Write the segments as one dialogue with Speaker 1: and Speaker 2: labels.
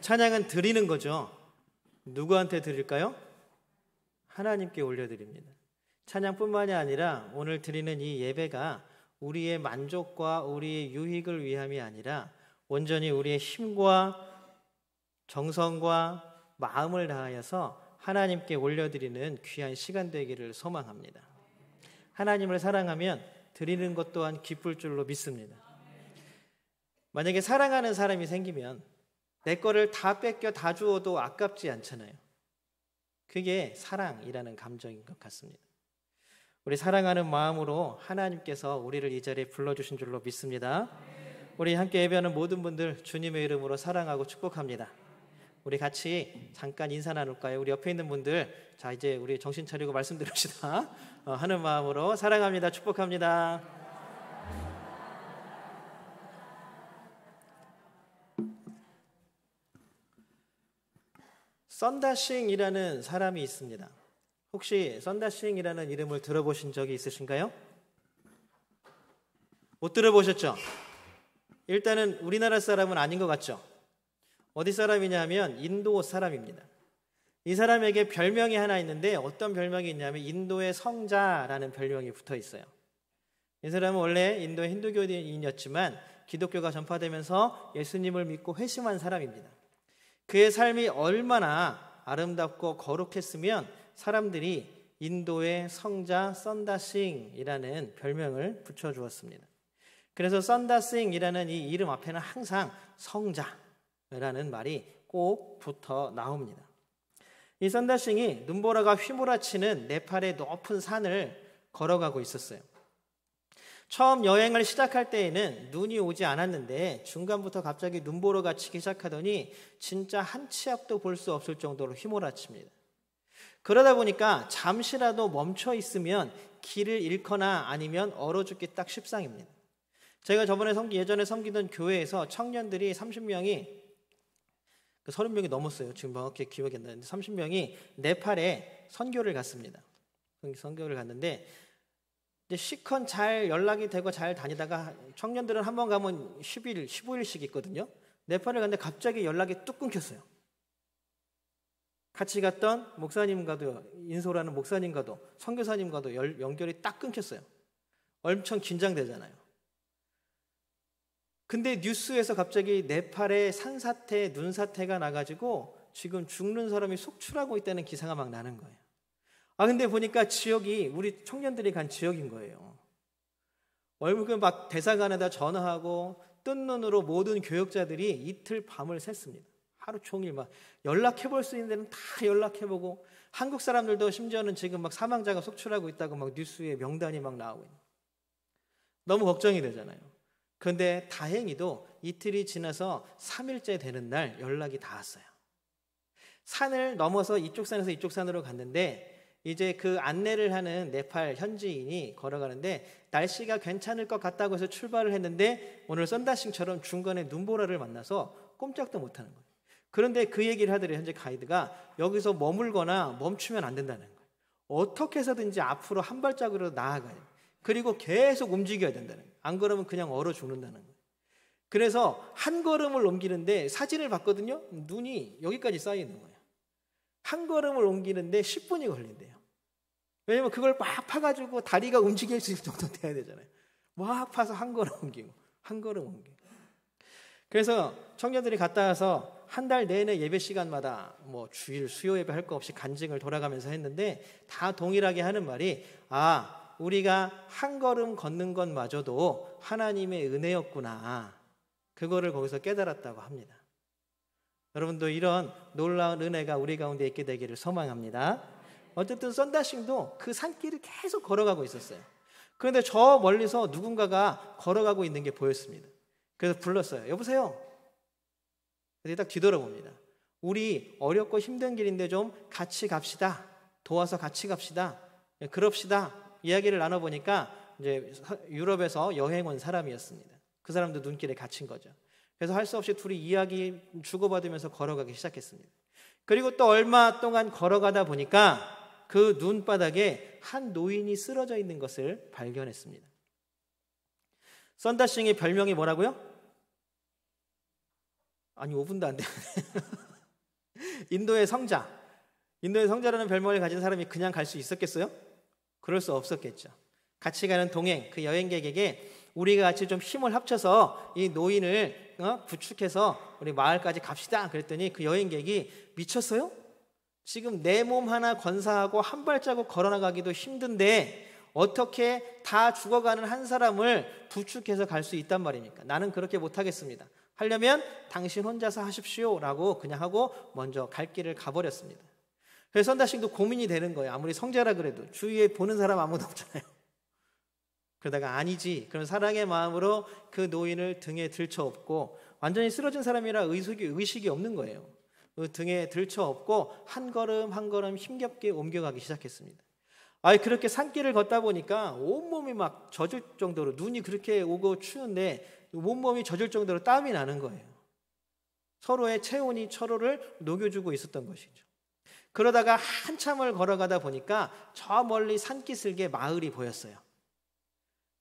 Speaker 1: 찬양은 드리는 거죠. 누구한테 드릴까요? 하나님께 올려드립니다. 찬양뿐만이 아니라 오늘 드리는 이 예배가 우리의 만족과 우리의 유익을 위함이 아니라 온전히 우리의 힘과 정성과 마음을 다하여서 하나님께 올려드리는 귀한 시간 되기를 소망합니다. 하나님을 사랑하면 드리는 것 또한 기쁠 줄로 믿습니다. 만약에 사랑하는 사람이 생기면 내 거를 다 뺏겨 다 주어도 아깝지 않잖아요. 그게 사랑이라는 감정인 것 같습니다. 우리 사랑하는 마음으로 하나님께서 우리를 이 자리에 불러주신 줄로 믿습니다. 우리 함께 예배하는 모든 분들 주님의 이름으로 사랑하고 축복합니다. 우리 같이 잠깐 인사 나눌까요? 우리 옆에 있는 분들, 자 이제 우리 정신 차리고 말씀 드립시다. 하는 마음으로 사랑합니다. 축복합니다. 썬다싱이라는 사람이 있습니다. 혹시 썬다싱이라는 이름을 들어보신 적이 있으신가요? 못 들어보셨죠? 일단은 우리나라 사람은 아닌 것 같죠? 어디 사람이냐 하면 인도 사람입니다. 이 사람에게 별명이 하나 있는데 어떤 별명이 있냐면 인도의 성자라는 별명이 붙어 있어요. 이 사람은 원래 인도의 힌두교인이었지만 기독교가 전파되면서 예수님을 믿고 회심한 사람입니다. 그의 삶이 얼마나 아름답고 거룩했으면 사람들이 인도의 성자 썬다싱이라는 별명을 붙여주었습니다. 그래서 썬다싱이라는 이 이름 앞에는 항상 성자라는 말이 꼭 붙어 나옵니다. 이 썬다싱이 눈보라가 휘몰아치는 네팔의 높은 산을 걸어가고 있었어요. 처음 여행을 시작할 때에는 눈이 오지 않았는데 중간부터 갑자기 눈보라가 치기 시작하더니 진짜 한 치 앞도 볼 수 없을 정도로 휘몰아칩니다. 그러다 보니까 잠시라도 멈춰 있으면 길을 잃거나 아니면 얼어 죽기 딱 십상입니다. 제가 예전에 섬기던 교회에서 청년들이 30명이 30명이 넘었어요. 지금 정확히 기억이 안 나는데 30명이 네팔에 선교를 갔습니다. 선교를 갔는데 시컨 잘 연락이 되고 잘 다니다가 청년들은 한 번 가면 10일, 15일씩 있거든요. 네팔을 갔는데 갑자기 연락이 뚝 끊겼어요. 같이 갔던 목사님과도, 인솔하는 목사님과도 선교사님과도 연결이 딱 끊겼어요. 엄청 긴장되잖아요. 근데 뉴스에서 갑자기 네팔에 산사태, 눈사태가 나가지고 지금 죽는 사람이 속출하고 있다는 기사가 막 나는 거예요. 근데 보니까 지역이 우리 청년들이 간 지역인 거예요. 월급을 막 대사관에다 전화하고 뜬 눈으로 모든 교역자들이 이틀 밤을 샜습니다. 하루 종일 막 연락해볼 수 있는 데는 다 연락해보고 한국 사람들도 심지어는 지금 막 사망자가 속출하고 있다고 막 뉴스에 명단이 막 나오고 있는. 너무 걱정이 되잖아요. 그런데 다행히도 이틀이 지나서 3일째 되는 날 연락이 닿았어요. 산을 넘어서 이쪽 산에서 이쪽 산으로 갔는데 이제 그 안내를 하는 네팔 현지인이 걸어가는데 날씨가 괜찮을 것 같다고 해서 출발을 했는데 오늘 썬다싱처럼 중간에 눈보라를 만나서 꼼짝도 못하는 거예요. 그런데 그 얘기를 하더래요. 현재 가이드가 여기서 머물거나 멈추면 안 된다는 거예요. 어떻게 해서든지 앞으로 한 발짝으로 나아가요. 그리고 계속 움직여야 된다는 거예요. 안 그러면 그냥 얼어 죽는다는 거예요. 그래서 한 걸음을 옮기는데 사진을 봤거든요. 눈이 여기까지 쌓이는 거예요. 한 걸음을 옮기는데 10분이 걸린대요. 왜냐면 그걸 막 파가지고 다리가 움직일 수 있을 정도 돼야 되잖아요. 막 파서 한 걸음 옮기고 한 걸음 옮기고. 그래서 청년들이 갔다 와서 한 달 내내 예배 시간마다 뭐 주일 수요 예배 할 거 없이 간증을 돌아가면서 했는데 다 동일하게 하는 말이 우리가 한 걸음 걷는 것마저도 하나님의 은혜였구나. 그거를 거기서 깨달았다고 합니다. 여러분도 이런 놀라운 은혜가 우리 가운데 있게 되기를 소망합니다. 어쨌든 썬다싱도 그 산길을 계속 걸어가고 있었어요. 그런데 저 멀리서 누군가가 걸어가고 있는 게 보였습니다. 그래서 불렀어요. 여보세요? 그래서 딱 뒤돌아봅니다. 우리 어렵고 힘든 길인데 좀 같이 갑시다. 도와서 같이 갑시다. 그럽시다. 이야기를 나눠보니까 이제 유럽에서 여행 온 사람이었습니다. 그 사람도 눈길에 갇힌 거죠. 그래서 할 수 없이 둘이 이야기 주고받으면서 걸어가기 시작했습니다. 그리고 또 얼마 동안 걸어가다 보니까 그 눈바닥에 한 노인이 쓰러져 있는 것을 발견했습니다. 썬다싱의 별명이 뭐라고요? 아니 5분도 안 되는데 인도의 성자라는 별명을 가진 사람이 그냥 갈 수 있었겠어요? 그럴 수 없었겠죠. 같이 가는 동행, 그 여행객에게 우리가 같이 좀 힘을 합쳐서 이 노인을 부축해서 우리 마을까지 갑시다 그랬더니 그 여행객이 미쳤어요? 지금 내 몸 하나 건사하고 한 발자국 걸어나가기도 힘든데 어떻게 다 죽어가는 한 사람을 부축해서 갈 수 있단 말입니까? 나는 그렇게 못하겠습니다. 하려면 당신 혼자서 하십시오 라고 그냥 하고 먼저 갈 길을 가버렸습니다. 그래서 선다싱도 고민이 되는 거예요. 아무리 성자라 그래도 주위에 보는 사람 아무도 없잖아요. 그러다가 아니지, 그런 사랑의 마음으로 그 노인을 등에 들쳐업고, 완전히 쓰러진 사람이라 의식이 없는 거예요. 그 등에 들쳐업고 한 걸음 한 걸음 힘겹게 옮겨가기 시작했습니다. 그렇게 산길을 걷다 보니까 온몸이 막 젖을 정도로, 눈이 그렇게 오고 추운데 온몸이 젖을 정도로 땀이 나는 거예요. 서로의 체온이 서로를 녹여주고 있었던 것이죠. 그러다가 한참을 걸어가다 보니까 저 멀리 산기슭에 마을이 보였어요.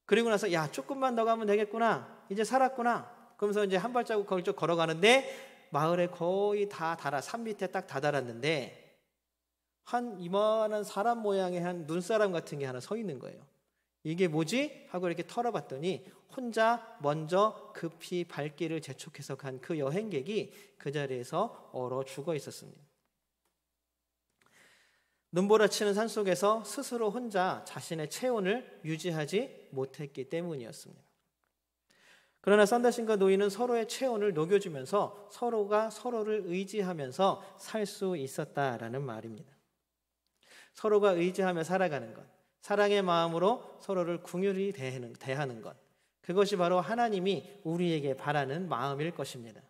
Speaker 1: 그리고 나서 야, 조금만 더 가면 되겠구나, 이제 살았구나, 그러면서 이제 한 발자국 걸어가는데 마을에 거의 다 산 밑에 딱 다다랐는데 한 이만한 사람 모양의 한 눈사람 같은 게 하나 서 있는 거예요. 이게 뭐지? 하고 이렇게 털어봤더니 혼자 먼저 급히 발길을 재촉해서 간 그 여행객이 그 자리에서 얼어 죽어 있었습니다. 눈보라치는 산속에서 스스로 혼자 자신의 체온을 유지하지 못했기 때문이었습니다. 그러나 선다신과 노인은 서로의 체온을 녹여주면서 서로가 서로를 의지하면서 살 수 있었다라는 말입니다. 서로가 의지하며 살아가는 것, 사랑의 마음으로 서로를 긍휼히 대하는 것, 그것이 바로 하나님이 우리에게 바라는 마음일 것입니다.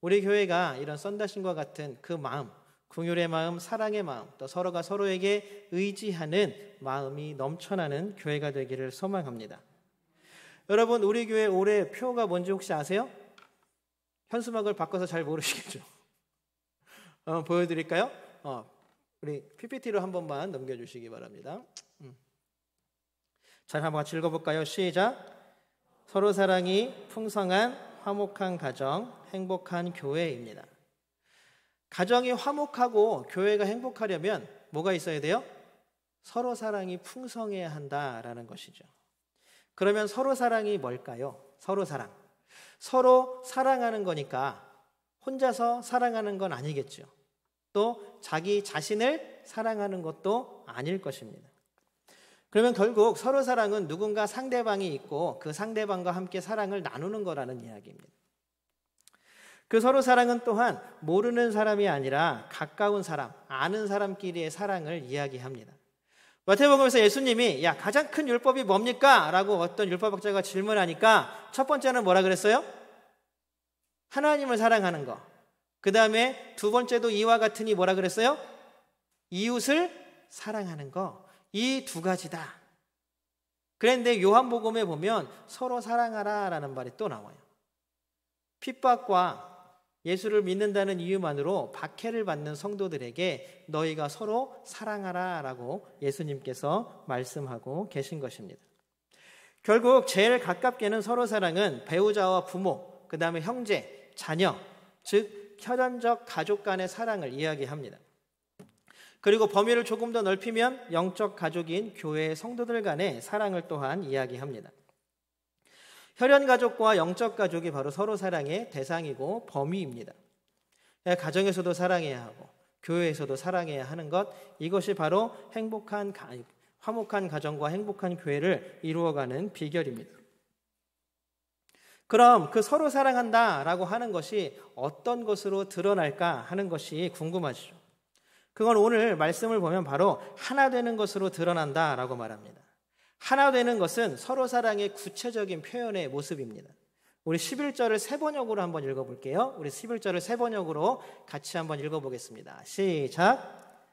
Speaker 1: 우리 교회가 이런 선다신과 같은 그 마음, 긍휼의 마음, 사랑의 마음, 또 서로가 서로에게 의지하는 마음이 넘쳐나는 교회가 되기를 소망합니다. 여러분, 우리 교회 올해 표가 뭔지 혹시 아세요? 현수막을 바꿔서 잘 모르시겠죠? 보여드릴까요? 우리 PPT로 한 번만 넘겨주시기 바랍니다. 잘 한번 같이 읽어볼까요? 시작. 서로 사랑이 풍성한 화목한 가정, 행복한 교회입니다. 가정이 화목하고 교회가 행복하려면 뭐가 있어야 돼요? 서로 사랑이 풍성해야 한다라는 것이죠. 그러면 서로 사랑이 뭘까요? 서로 사랑. 서로 사랑하는 거니까 혼자서 사랑하는 건 아니겠죠. 또 자기 자신을 사랑하는 것도 아닐 것입니다. 그러면 결국 서로 사랑은 누군가 상대방이 있고 그 상대방과 함께 사랑을 나누는 거라는 이야기입니다. 그 서로 사랑은 또한 모르는 사람이 아니라 가까운 사람, 아는 사람끼리의 사랑을 이야기합니다. 마태복음에서 예수님이 야, 가장 큰 율법이 뭡니까? 라고 어떤 율법학자가 질문하니까 첫 번째는 뭐라 그랬어요? 하나님을 사랑하는 거. 그 다음에 두 번째도 이와 같으니 뭐라 그랬어요? 이웃을 사랑하는 거. 이 두 가지다. 그런데 요한복음에 보면 서로 사랑하라 라는 말이 또 나와요. 핍박과 예수를 믿는다는 이유만으로 박해를 받는 성도들에게 너희가 서로 사랑하라 라고 예수님께서 말씀하고 계신 것입니다. 결국 제일 가깝게는 서로 사랑은 배우자와 부모, 그 다음에 형제, 자녀, 즉 혈연적 가족 간의 사랑을 이야기합니다. 그리고 범위를 조금 더 넓히면 영적 가족인 교회의 성도들 간의 사랑을 또한 이야기합니다. 혈연 가족과 영적 가족이 바로 서로 사랑의 대상이고 범위입니다. 가정에서도 사랑해야 하고 교회에서도 사랑해야 하는 것, 이것이 바로 화목한 가정과 행복한 교회를 이루어가는 비결입니다. 그럼 그 서로 사랑한다라고 하는 것이 어떤 것으로 드러날까 하는 것이 궁금하죠. 그건 오늘 말씀을 보면 바로 하나 되는 것으로 드러난다라고 말합니다. 하나 되는 것은 서로 사랑의 구체적인 표현의 모습입니다. 우리 11절을 세 번역으로 한번 읽어볼게요. 우리 11절을 세 번역으로 같이 한번 읽어보겠습니다. 시작.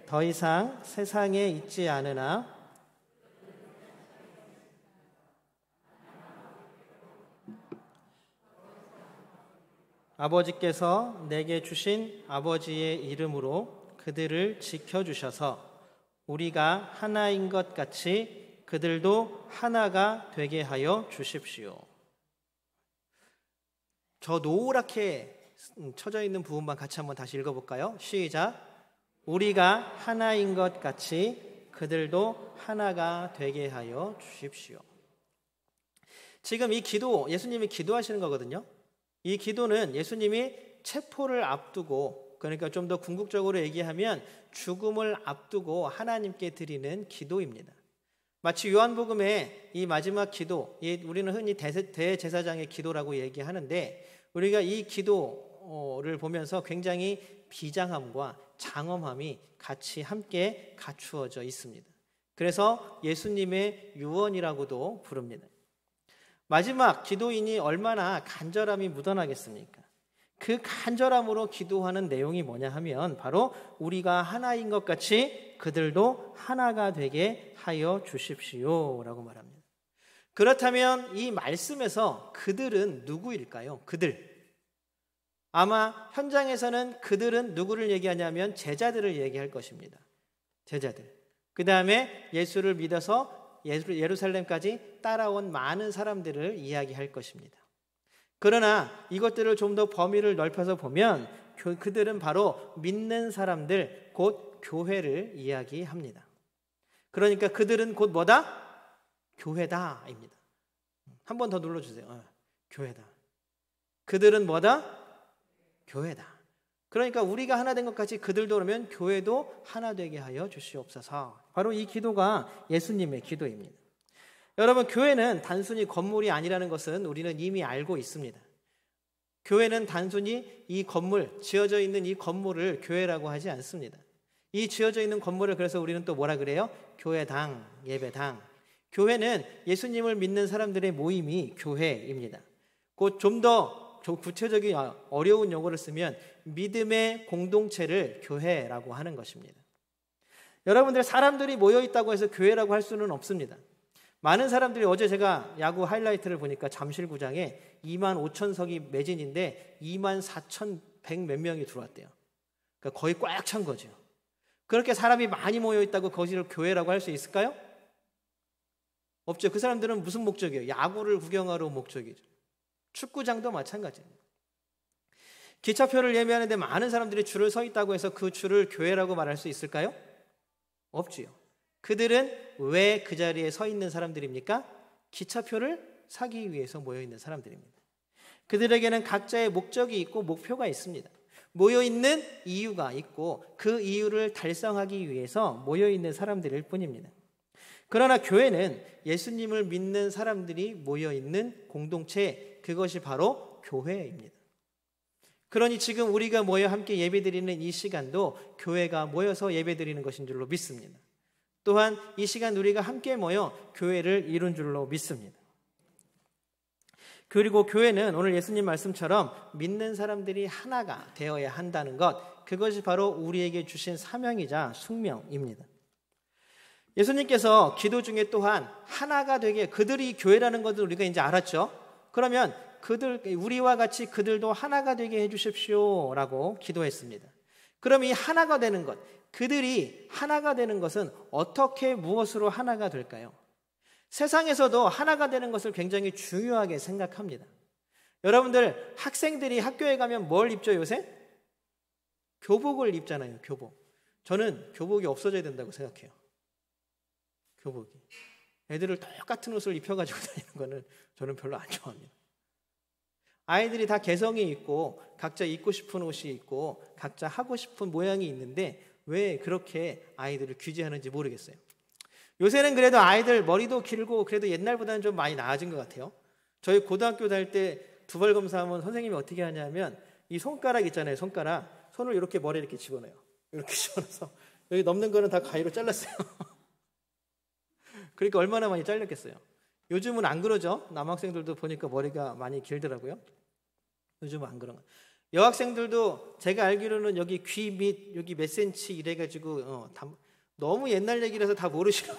Speaker 1: 더 이상 세상에 있지 않으나 아버지께서 내게 주신 아버지의 이름으로 그들을 지켜주셔서 우리가 하나인 것 같이 그들도 하나가 되게 하여 주십시오. 저 노랗게 쳐져 있는 부분만 같이 한번 다시 읽어볼까요? 시작. 우리가 하나인 것 같이 그들도 하나가 되게 하여 주십시오. 지금 이 기도, 예수님이 기도하시는 거거든요. 이 기도는 예수님이 체포를 앞두고, 그러니까 좀 더 궁극적으로 얘기하면 죽음을 앞두고 하나님께 드리는 기도입니다. 마치 요한복음의 이 마지막 기도, 우리는 흔히 대제사장의 기도라고 얘기하는데, 우리가 이 기도를 보면서 굉장히 비장함과 장엄함이 같이 함께 갖추어져 있습니다. 그래서 예수님의 유언이라고도 부릅니다. 마지막 기도인이 얼마나 간절함이 묻어나겠습니까? 그 간절함으로 기도하는 내용이 뭐냐 하면 바로 우리가 하나인 것 같이 그들도 하나가 되게 하여 주십시오 라고 말합니다. 그렇다면 이 말씀에서 그들은 누구일까요? 그들. 아마 현장에서는 그들은 누구를 얘기하냐면 제자들을 얘기할 것입니다. 제자들. 그 다음에 예수를 믿어서 예루살렘까지 따라온 많은 사람들을 이야기할 것입니다. 그러나 이것들을 좀 더 범위를 넓혀서 보면 그들은 바로 믿는 사람들, 곧 교회를 이야기합니다. 그러니까 그들은 곧 뭐다? 교회다입니다. 한 번 더 눌러주세요. 교회다. 그들은 뭐다? 교회다. 그러니까 우리가 하나 된 것 같이 그들도 그러면 교회도 하나 되게 하여 주시옵소서. 바로 이 기도가 예수님의 기도입니다. 여러분, 교회는 단순히 건물이 아니라는 것은 우리는 이미 알고 있습니다. 교회는 단순히 이 건물, 지어져 있는 이 건물을 교회라고 하지 않습니다. 이 지어져 있는 건물을 그래서 우리는 또 뭐라 그래요? 교회당, 예배당. 교회는 예수님을 믿는 사람들의 모임이 교회입니다. 곧 좀 더 구체적인 어려운 용어를 쓰면 믿음의 공동체를 교회라고 하는 것입니다. 여러분들, 사람들이 모여있다고 해서 교회라고 할 수는 없습니다. 많은 사람들이, 어제 제가 야구 하이라이트를 보니까 잠실구장에 25,000석이 매진인데 24,100 몇 명이 들어왔대요. 그러니까 거의 꽉 찬 거죠. 그렇게 사람이 많이 모여있다고 거기를 교회라고 할 수 있을까요? 없죠. 그 사람들은 무슨 목적이에요? 야구를 구경하러 온 목적이죠. 축구장도 마찬가지입니다. 기차표를 예매하는데 많은 사람들이 줄을 서 있다고 해서 그 줄을 교회라고 말할 수 있을까요? 없지요. 그들은 왜 그 자리에 서 있는 사람들입니까? 기차표를 사기 위해서 모여있는 사람들입니다. 그들에게는 각자의 목적이 있고 목표가 있습니다. 모여있는 이유가 있고 그 이유를 달성하기 위해서 모여있는 사람들일 뿐입니다. 그러나 교회는 예수님을 믿는 사람들이 모여있는 공동체, 그것이 바로 교회입니다. 그러니 지금 우리가 모여 함께 예배드리는 이 시간도 교회가 모여서 예배드리는 것인 줄로 믿습니다. 또한 이 시간 우리가 함께 모여 교회를 이룬 줄로 믿습니다. 그리고 교회는 오늘 예수님 말씀처럼 믿는 사람들이 하나가 되어야 한다는 것, 그것이 바로 우리에게 주신 사명이자 숙명입니다. 예수님께서 기도 중에 또한 하나가 되게, 그들이 교회라는 것을 우리가 이제 알았죠. 그러면 우리와 같이 그들도 하나가 되게 해주십시오 라고 기도했습니다. 그럼 이 하나가 되는 것, 그들이 하나가 되는 것은 어떻게, 무엇으로 하나가 될까요? 세상에서도 하나가 되는 것을 굉장히 중요하게 생각합니다. 여러분들, 학생들이 학교에 가면 뭘 입죠 요새? 교복을 입잖아요. 교복. 저는 교복이 없어져야 된다고 생각해요. 교복이. 애들을 똑같은 옷을 입혀가지고 다니는 거는 저는 별로 안 좋아합니다. 아이들이 다 개성이 있고 각자 입고 싶은 옷이 있고 각자 하고 싶은 모양이 있는데 왜 그렇게 아이들을 규제하는지 모르겠어요. 요새는 그래도 아이들 머리도 길고 그래도 옛날보다는 좀 많이 나아진 것 같아요. 저희 고등학교 다닐 때 두발 검사하면 선생님이 어떻게 하냐면 이 손가락 있잖아요. 손가락. 손을 이렇게 머리에 이렇게 집어넣어요. 이렇게 집어넣어서 여기 넘는 거는 다 가위로 잘랐어요. 그러니까 얼마나 많이 잘렸겠어요. 요즘은 안 그러죠. 남학생들도 보니까 머리가 많이 길더라고요. 요즘은 안 그런 거. 여학생들도 제가 알기로는 여기 귀 밑 여기 몇 센치 이래가지고 너무 옛날 얘기라서 다 모르시나요?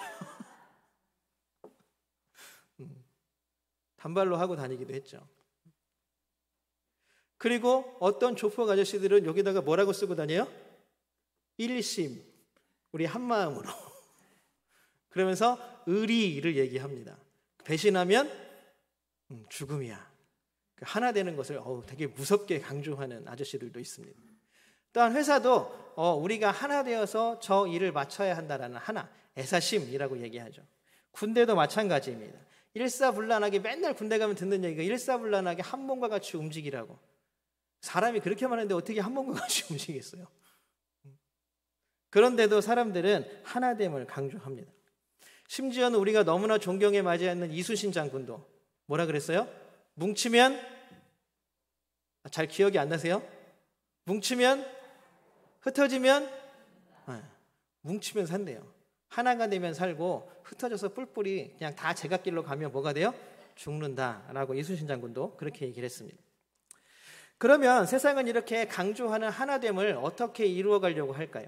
Speaker 1: 단발로 하고 다니기도 했죠. 그리고 어떤 조폭 아저씨들은 여기다가 뭐라고 쓰고 다녀요? 일심, 우리 한마음으로. 그러면서 의리를 얘기합니다. 배신하면 죽음이야. 하나 되는 것을 되게 무섭게 강조하는 아저씨들도 있습니다. 또한 회사도 우리가 하나 되어서 저 일을 마쳐야 한다라는 하나, 애사심이라고 얘기하죠. 군대도 마찬가지입니다. 일사불란하게 맨날 군대 가면 듣는 얘기가 일사불란하게 한 몸과 같이 움직이라고. 사람이 그렇게 많은데 어떻게 한 몸과 같이 움직이겠어요? 그런데도 사람들은 하나됨을 강조합니다. 심지어는 우리가 너무나 존경에 맞이하는 이순신 장군도 뭐라 그랬어요? 뭉치면, 잘 기억이 안 나세요? 뭉치면, 흩어지면, 뭉치면 산대요. 하나가 되면 살고 흩어져서 뿔뿔이 그냥 다 제각길로 가면 뭐가 돼요? 죽는다라고 이순신 장군도 그렇게 얘기를 했습니다. 그러면 세상은 이렇게 강조하는 하나됨을 어떻게 이루어 가려고 할까요?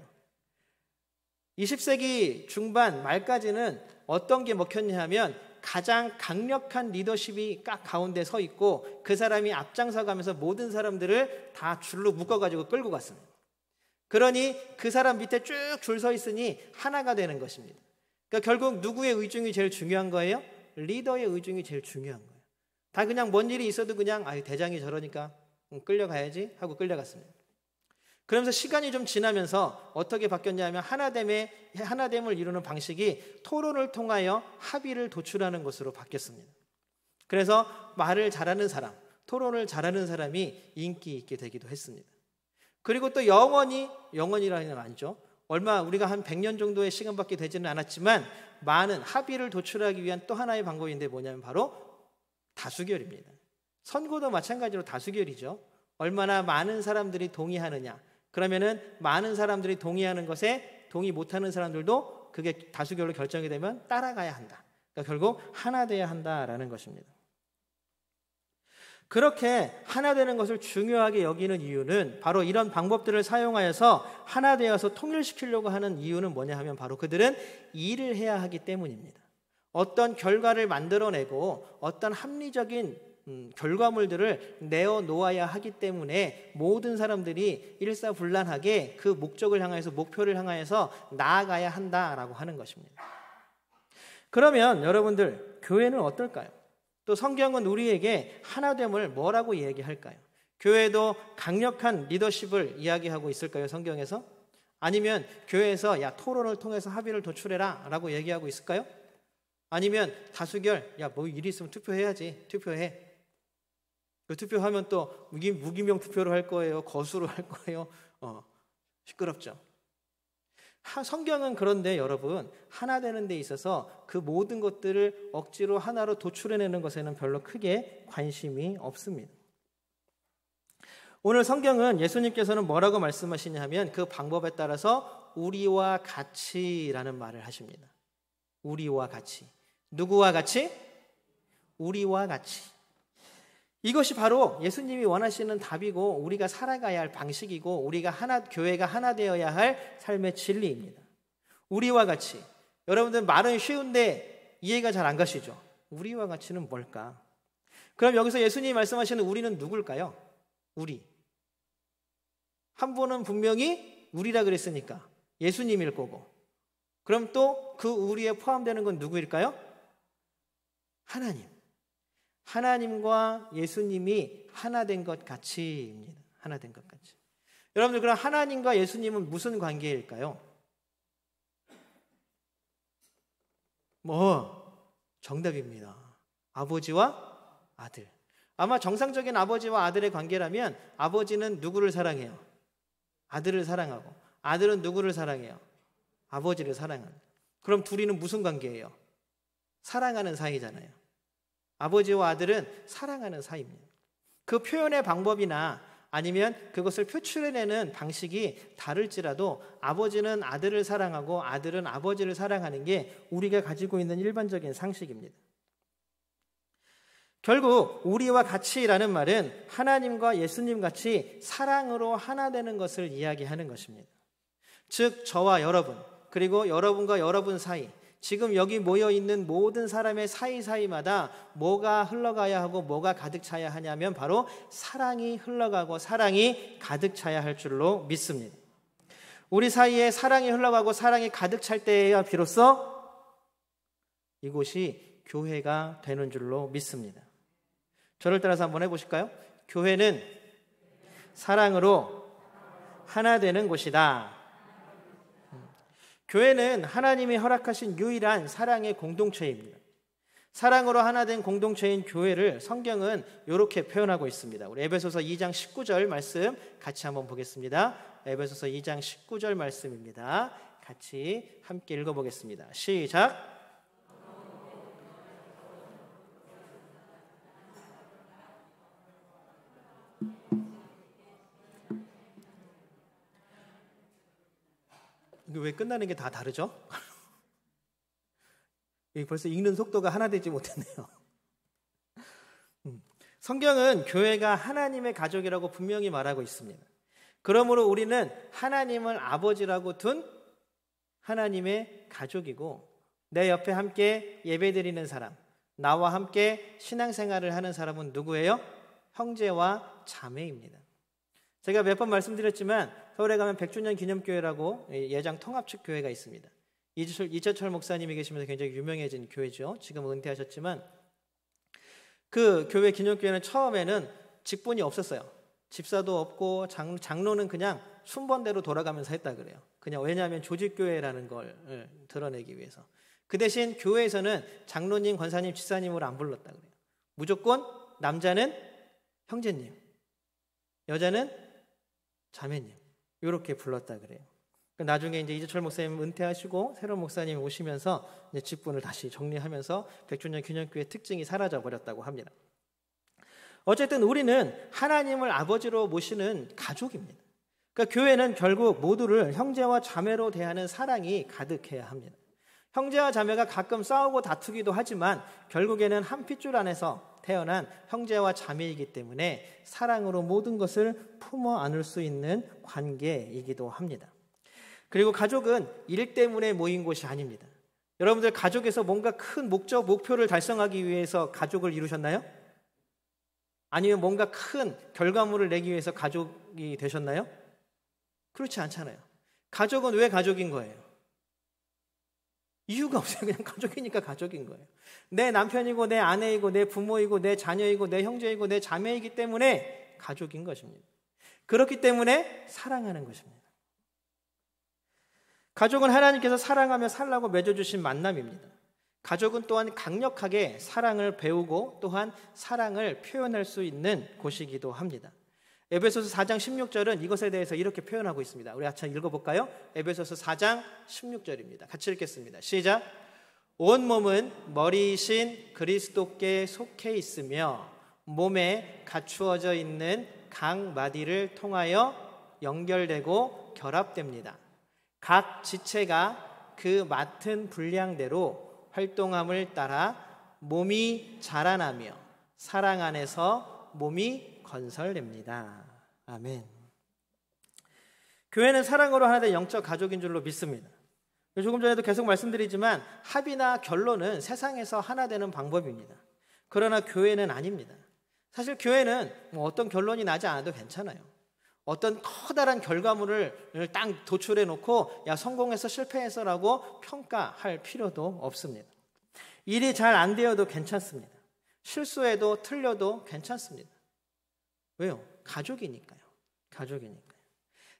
Speaker 1: 20세기 중반 말까지는 어떤 게 먹혔냐 하면 가장 강력한 리더십이 딱 가운데 서 있고 그 사람이 앞장서 가면서 모든 사람들을 다 줄로 묶어가지고 끌고 갔습니다. 그러니 그 사람 밑에 쭉 줄 서 있으니 하나가 되는 것입니다. 그러니까 결국 누구의 의중이 제일 중요한 거예요? 리더의 의중이 제일 중요한 거예요. 다 그냥 뭔 일이 있어도 그냥 대장이 저러니까 끌려가야지 하고 끌려갔습니다. 그러면서 시간이 좀 지나면서 어떻게 바뀌었냐면 하나됨을 이루는 방식이 토론을 통하여 합의를 도출하는 것으로 바뀌었습니다. 그래서 말을 잘하는 사람, 토론을 잘하는 사람이 인기 있게 되기도 했습니다. 그리고 또 영원이라는 건 아니죠. 얼마 우리가 한 100년 정도의 시간밖에 되지는 않았지만 많은 합의를 도출하기 위한 또 하나의 방법인데 뭐냐면 바로 다수결입니다. 선거도 마찬가지로 다수결이죠. 얼마나 많은 사람들이 동의하느냐. 그러면은 많은 사람들이 동의하는 것에 동의 못하는 사람들도 그게 다수결로 결정이 되면 따라가야 한다. 그러니까 결국 하나 돼야 한다라는 것입니다. 그렇게 하나 되는 것을 중요하게 여기는 이유는 바로 이런 방법들을 사용하여서 하나 되어서 통일시키려고 하는 이유는 뭐냐 하면 바로 그들은 일을 해야 하기 때문입니다. 어떤 결과를 만들어내고 어떤 합리적인 결과물들을 내어놓아야 하기 때문에 모든 사람들이 일사불란하게 그 목적을 향해서 목표를 향해서 나아가야 한다라고 하는 것입니다. 그러면 여러분들 교회는 어떨까요? 또 성경은 우리에게 하나됨을 뭐라고 이야기할까요? 교회도 강력한 리더십을 이야기하고 있을까요? 성경에서? 아니면 교회에서 토론을 통해서 합의를 도출해라 라고 얘기하고 있을까요? 아니면 다수결, 뭐 일이 있으면 투표해야지, 투표해. 그 투표하면 또 무기명 투표로 할 거예요? 거수로 할 거예요? 시끄럽죠. 성경은 그런데 여러분 하나 되는 데 있어서 그 모든 것들을 억지로 하나로 도출해내는 것에는 별로 크게 관심이 없습니다. 오늘 성경은 예수님께서는 뭐라고 말씀하시냐 하면 그 방법에 따라서 우리와 같이라는 말을 하십니다. 우리와 같이. 누구와 같이? 우리와 같이. 이것이 바로 예수님이 원하시는 답이고 우리가 살아가야 할 방식이고 우리가 교회가 하나 되어야 할 삶의 진리입니다. 우리와 같이. 여러분들 말은 쉬운데 이해가 잘 안 가시죠? 우리와 같이는 뭘까? 그럼 여기서 예수님이 말씀하시는 우리는 누굴까요? 우리. 한 분은 분명히 우리라 그랬으니까 예수님일 거고 그럼 또 그 우리에 포함되는 건 누구일까요? 하나님. 하나님과 예수님이 하나 된 것 같이입니다. 하나 된 것 같이. 여러분들 그럼 하나님과 예수님은 무슨 관계일까요? 정답입니다. 아버지와 아들. 아마 정상적인 아버지와 아들의 관계라면 아버지는 누구를 사랑해요? 아들을 사랑하고 아들은 누구를 사랑해요? 아버지를 사랑합니다. 그럼 둘이는 무슨 관계예요? 사랑하는 사이잖아요. 아버지와 아들은 사랑하는 사이입니다. 그 표현의 방법이나 아니면 그것을 표출해내는 방식이 다를지라도 아버지는 아들을 사랑하고 아들은 아버지를 사랑하는 게 우리가 가지고 있는 일반적인 상식입니다. 결국 우리와 같이라는 말은 하나님과 예수님 같이 사랑으로 하나 되는 것을 이야기하는 것입니다. 즉 저와 여러분 그리고 여러분과 여러분 사이 지금 여기 모여있는 모든 사람의 사이사이마다 뭐가 흘러가야 하고 뭐가 가득 차야 하냐면 바로 사랑이 흘러가고 사랑이 가득 차야 할 줄로 믿습니다. 우리 사이에 사랑이 흘러가고 사랑이 가득 찰 때에야 비로소 이곳이 교회가 되는 줄로 믿습니다. 저를 따라서 한번 해보실까요? 교회는 사랑으로 하나 되는 곳이다. 교회는 하나님이 허락하신 유일한 사랑의 공동체입니다. 사랑으로 하나 된 공동체인 교회를 성경은 이렇게 표현하고 있습니다. 우리 에베소서 2장 19절 말씀 같이 한번 보겠습니다. 에베소서 2장 19절 말씀입니다. 같이 함께 읽어보겠습니다. 시작. 이거 왜 끝나는 게 다 다르죠? 벌써 읽는 속도가 하나 되지 못했네요. 성경은 교회가 하나님의 가족이라고 분명히 말하고 있습니다. 그러므로 우리는 하나님을 아버지라고 둔 하나님의 가족이고, 내 옆에 함께 예배드리는 사람, 나와 함께 신앙생활을 하는 사람은 누구예요? 형제와 자매입니다. 제가 몇 번 말씀드렸지만 서울에 가면 100주년 기념교회라고 예장 통합측 교회가 있습니다. 이철철 목사님이 계시면서 굉장히 유명해진 교회죠. 지금은 은퇴하셨지만 그 교회 기념교회는 처음에는 직분이 없었어요. 집사도 없고 장로는 그냥 순번대로 돌아가면서 했다 그래요. 그냥 왜냐하면 조직교회라는 걸 드러내기 위해서. 그 대신 교회에서는 장로님, 권사님, 집사님으로 안 불렀다 그래요. 무조건 남자는 형제님, 여자는 자매님 이렇게 불렀다 그래요. 나중에 이제 이재철 목사님 은퇴하시고 새로운 목사님이 오시면서 이제 직분을 다시 정리하면서 100주년 기념교회 특징이 사라져 버렸다고 합니다. 어쨌든 우리는 하나님을 아버지로 모시는 가족입니다. 그러니까 교회는 결국 모두를 형제와 자매로 대하는 사랑이 가득해야 합니다. 형제와 자매가 가끔 싸우고 다투기도 하지만 결국에는 한 핏줄 안에서 태어난 형제와 자매이기 때문에 사랑으로 모든 것을 품어 안을 수 있는 관계이기도 합니다. 그리고 가족은 일 때문에 모인 곳이 아닙니다. 여러분들 가족에서 뭔가 큰 목적, 목표를 달성하기 위해서 가족을 이루셨나요? 아니면 뭔가 큰 결과물을 내기 위해서 가족이 되셨나요? 그렇지 않잖아요. 가족은 왜 가족인 거예요? 이유가 없어요. 그냥 가족이니까 가족인 거예요. 내 남편이고 내 아내이고 내 부모이고 내 자녀이고 내 형제이고 내 자매이기 때문에 가족인 것입니다. 그렇기 때문에 사랑하는 것입니다. 가족은 하나님께서 사랑하며 살라고 맺어주신 만남입니다. 가족은 또한 강력하게 사랑을 배우고 또한 사랑을 표현할 수 있는 곳이기도 합니다. 에베소서 4장 16절은 이것에 대해서 이렇게 표현하고 있습니다. 우리 같이 읽어볼까요? 에베소서 4장 16절입니다. 같이 읽겠습니다. 시작. 온 몸은 머리이신 그리스도께 속해 있으며 몸에 갖추어져 있는 각 마디를 통하여 연결되고 결합됩니다. 각 지체가 그 맡은 분량대로 활동함을 따라 몸이 자라나며 사랑 안에서 몸이 건설됩니다. 아멘. 교회는 사랑으로 하나 된 영적 가족인 줄로 믿습니다. 조금 전에도 계속 말씀드리지만 합의나 결론은 세상에서 하나 되는 방법입니다. 그러나 교회는 아닙니다. 사실 교회는 어떤 결론이 나지 않아도 괜찮아요. 어떤 커다란 결과물을 딱 도출해 놓고 야 성공해서 실패해서라고 평가할 필요도 없습니다. 일이 잘 안 되어도 괜찮습니다. 실수해도 틀려도 괜찮습니다. 왜요? 가족이니까요. 가족이니까요.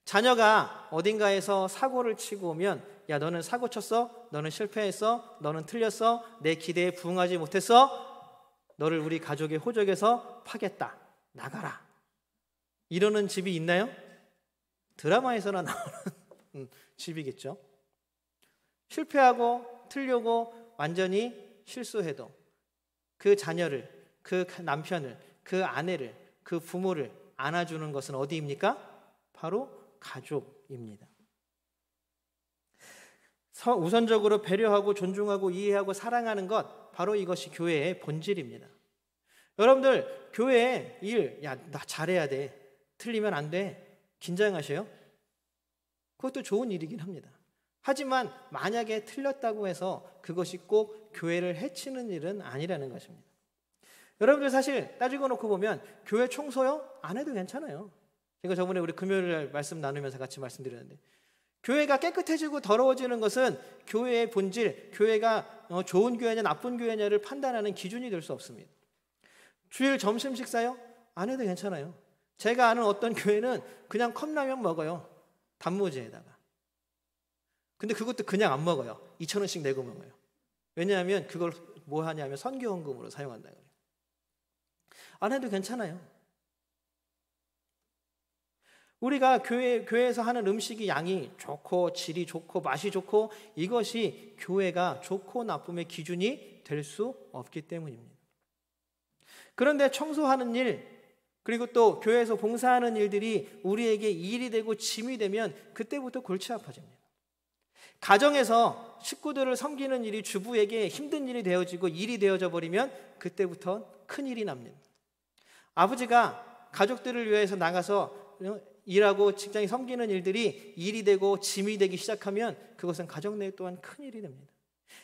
Speaker 1: 자녀가 어딘가에서 사고를 치고 오면 야 너는 사고 쳤어? 너는 실패했어? 너는 틀렸어? 내 기대에 부응하지 못했어? 너를 우리 가족의 호적에서 파겠다. 나가라. 이러는 집이 있나요? 드라마에서나 나오는 집이겠죠. 실패하고 틀려고 완전히 실수해도 그 자녀를, 그 남편을, 그 아내를, 그 부모를 안아주는 것은 어디입니까? 바로 가족입니다. 우선적으로 배려하고 존중하고 이해하고 사랑하는 것, 바로 이것이 교회의 본질입니다. 여러분들 교회에 일, 야 나 잘해야 돼. 틀리면 안 돼. 긴장하셔요? 그것도 좋은 일이긴 합니다. 하지만 만약에 틀렸다고 해서 그것이 꼭 교회를 해치는 일은 아니라는 것입니다. 여러분들 사실 따지고 놓고 보면 교회 청소요? 안 해도 괜찮아요. 제가 저번에 우리 금요일 말씀 나누면서 같이 말씀드렸는데 교회가 깨끗해지고 더러워지는 것은 교회의 본질, 교회가 좋은 교회냐 나쁜 교회냐를 판단하는 기준이 될 수 없습니다. 주일 점심 식사요? 안 해도 괜찮아요. 제가 아는 어떤 교회는 그냥 컵라면 먹어요. 단무지에다가. 근데 그것도 그냥 안 먹어요. 2,000원씩 내고 먹어요. 왜냐하면 그걸 뭐 하냐면 선교헌금으로 사용한다 그래요. 안 해도 괜찮아요. 우리가 교회에서 하는 음식이 양이 좋고 질이 좋고 맛이 좋고 이것이 교회가 좋고 나쁨의 기준이 될 수 없기 때문입니다. 그런데 청소하는 일 그리고 또 교회에서 봉사하는 일들이 우리에게 일이 되고 짐이 되면 그때부터 골치 아파집니다. 가정에서 식구들을 섬기는 일이 주부에게 힘든 일이 되어지고 일이 되어져 버리면 그때부터 큰 일이 납니다. 아버지가 가족들을 위해서 나가서 일하고 직장에 섬기는 일들이 일이 되고 짐이 되기 시작하면 그것은 가정 내 또한 큰 일이 됩니다.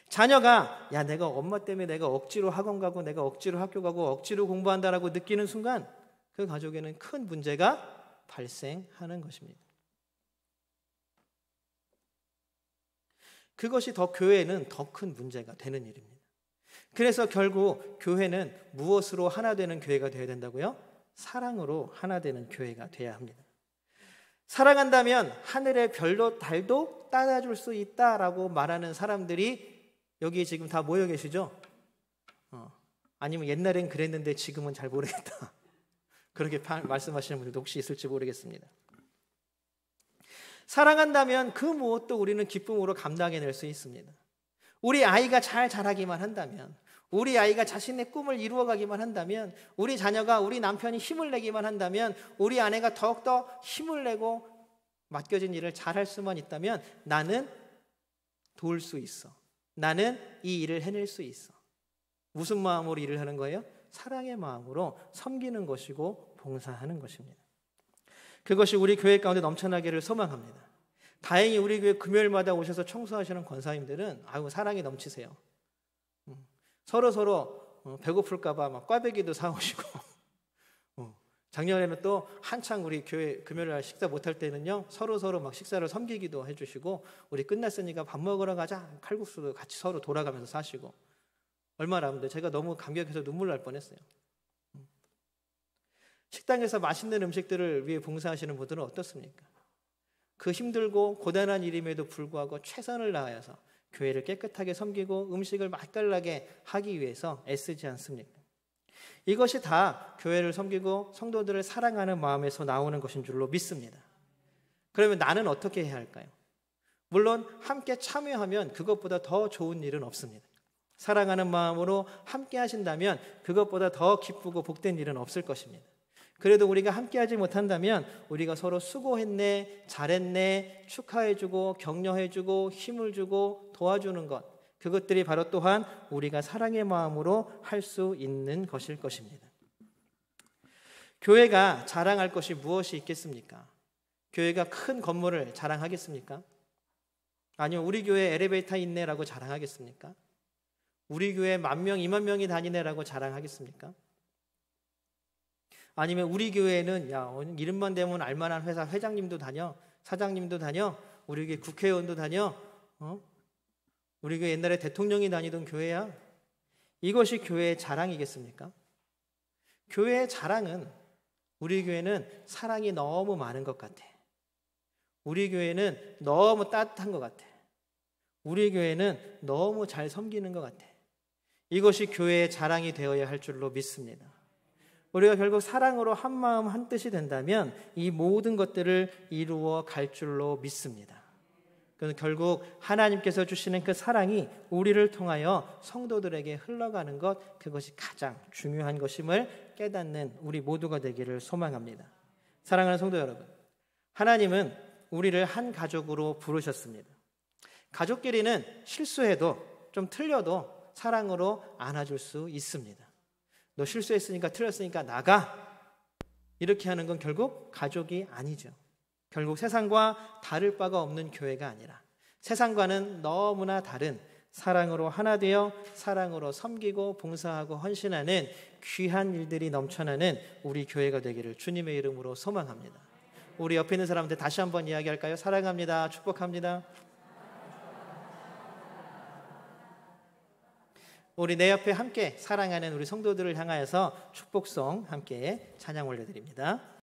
Speaker 1: 자녀가 야 내가 엄마 때문에 내가 억지로 학원 가고 내가 억지로 학교 가고 억지로 공부한다라고 느끼는 순간 그 가족에는 큰 문제가 발생하는 것입니다. 그것이 더 교회에는 더 큰 문제가 되는 일입니다. 그래서 결국 교회는 무엇으로 하나 되는 교회가 되어야 된다고요? 사랑으로 하나 되는 교회가 되어야 합니다. 사랑한다면 하늘의 별도 달도 따라줄 수 있다라고 말하는 사람들이 여기 지금 다 모여 계시죠? 아니면 옛날엔 그랬는데 지금은 잘 모르겠다. 그렇게 말씀하시는 분들도 혹시 있을지 모르겠습니다. 사랑한다면 그 무엇도 우리는 기쁨으로 감당해낼 수 있습니다. 우리 아이가 잘 자라기만 한다면, 우리 아이가 자신의 꿈을 이루어가기만 한다면, 우리 자녀가 우리 남편이 힘을 내기만 한다면, 우리 아내가 더욱더 힘을 내고 맡겨진 일을 잘할 수만 있다면 나는 도울 수 있어. 나는 이 일을 해낼 수 있어. 무슨 마음으로 일을 하는 거예요? 사랑의 마음으로 섬기는 것이고 봉사하는 것입니다. 그것이 우리 교회 가운데 넘쳐나기를 소망합니다. 다행히 우리 교회 금요일마다 오셔서 청소하시는 권사님들은 사랑이 넘치세요. 서로 배고플까봐 막 꽈배기도 사오시고 작년에는 또 한창 우리 교회 금요일날 식사 못할 때는요 서로 막 식사를 섬기기도 해주시고 우리 끝났으니까 밥 먹으러 가자 칼국수도 같이 서로 돌아가면서 사시고 얼마나 아픈데 제가 너무 감격해서 눈물 날 뻔했어요. 식당에서 맛있는 음식들을 위해 봉사하시는 분들은 어떻습니까? 그 힘들고 고단한 일임에도 불구하고 최선을 다하여서 교회를 깨끗하게 섬기고 음식을 맛깔나게 하기 위해서 애쓰지 않습니까? 이것이 다 교회를 섬기고 성도들을 사랑하는 마음에서 나오는 것인 줄로 믿습니다. 그러면 나는 어떻게 해야 할까요? 물론 함께 참여하면 그것보다 더 좋은 일은 없습니다. 사랑하는 마음으로 함께 하신다면 그것보다 더 기쁘고 복된 일은 없을 것입니다. 그래도 우리가 함께하지 못한다면 우리가 서로 수고했네, 잘했네, 축하해주고 격려해주고 힘을 주고 도와주는 것 그것들이 바로 또한 우리가 사랑의 마음으로 할 수 있는 것일 것입니다. 교회가 자랑할 것이 무엇이 있겠습니까? 교회가 큰 건물을 자랑하겠습니까? 아니면 우리 교회 엘리베이터 있네라고 자랑하겠습니까? 우리 교회 10,000명, 20,000명이 다니네라고 자랑하겠습니까? 아니면 우리 교회는 이름만 대면 알만한 회사 회장님도 다녀, 사장님도 다녀, 우리 교회 국회의원도 다녀, 우리 교회 옛날에 대통령이 다니던 교회야. 이것이 교회의 자랑이겠습니까? 교회의 자랑은 우리 교회는 사랑이 너무 많은 것 같아. 우리 교회는 너무 따뜻한 것 같아. 우리 교회는 너무 잘 섬기는 것 같아. 이것이 교회의 자랑이 되어야 할 줄로 믿습니다. 우리가 결국 사랑으로 한 마음 한 뜻이 된다면 이 모든 것들을 이루어 갈 줄로 믿습니다. 그래서 결국 하나님께서 주시는 그 사랑이 우리를 통하여 성도들에게 흘러가는 것 그것이 가장 중요한 것임을 깨닫는 우리 모두가 되기를 소망합니다. 사랑하는 성도 여러분, 하나님은 우리를 한 가족으로 부르셨습니다. 가족끼리는 실수해도 좀 틀려도 사랑으로 안아줄 수 있습니다. 너 실수했으니까 틀렸으니까 나가 이렇게 하는 건 결국 가족이 아니죠. 결국 세상과 다를 바가 없는 교회가 아니라 세상과는 너무나 다른 사랑으로 하나 되어 사랑으로 섬기고 봉사하고 헌신하는 귀한 일들이 넘쳐나는 우리 교회가 되기를 주님의 이름으로 소망합니다. 우리 옆에 있는 사람한테 다시 한번 이야기할까요? 사랑합니다. 축복합니다. 우리 내 옆에 함께 사랑하는 우리 성도들을 향하여서 축복송 함께 찬양 올려드립니다.